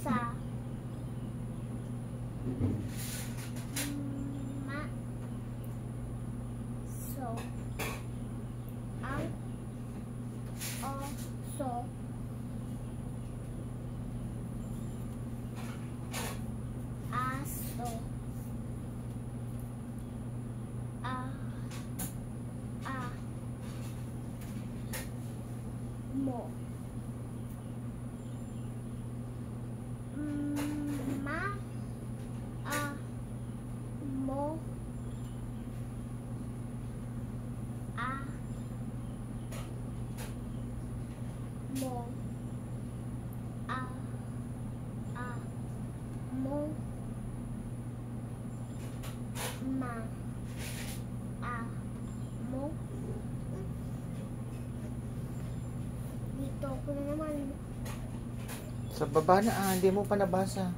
sa ma so ang oso aso mo ma mo mo mo ma mo dito ko na naman Sa baba na hindi mo pa nabasa.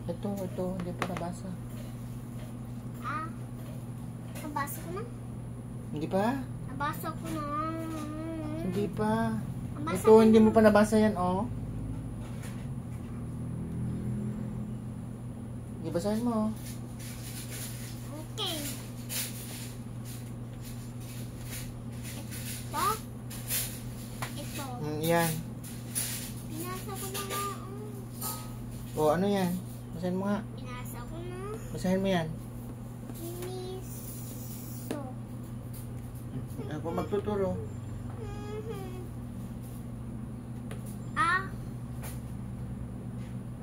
ito Ito, hindi pa nabasa. nabasa ko na Hindi pa? nabasa ko na Hindi pa. Nabasa Ito, hindi mo pa nabasa yan, oh. Hindi, basahin mo. okay ito Yan. binasa ko na nga O, ano yan? Basahin mo nga. binasa ko na Basahin mo yan. miso Ako magtuturo.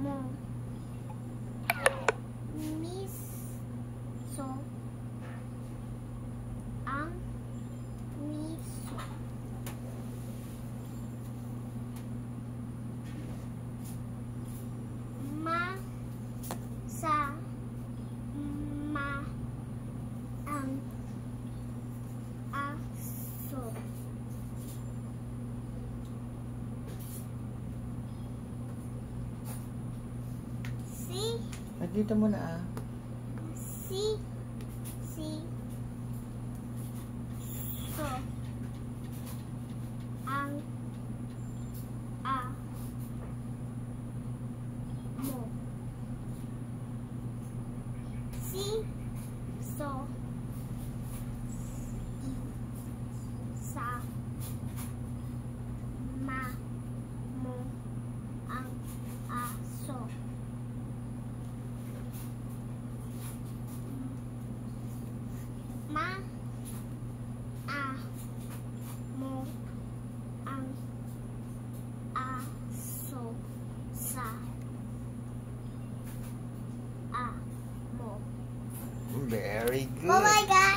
mo miso ang miso ma sa ma ang aso Dito mo na, si so ang mo si so sa ma mo ang aso ma mo ang aso sa mo. Very good. Oh my God!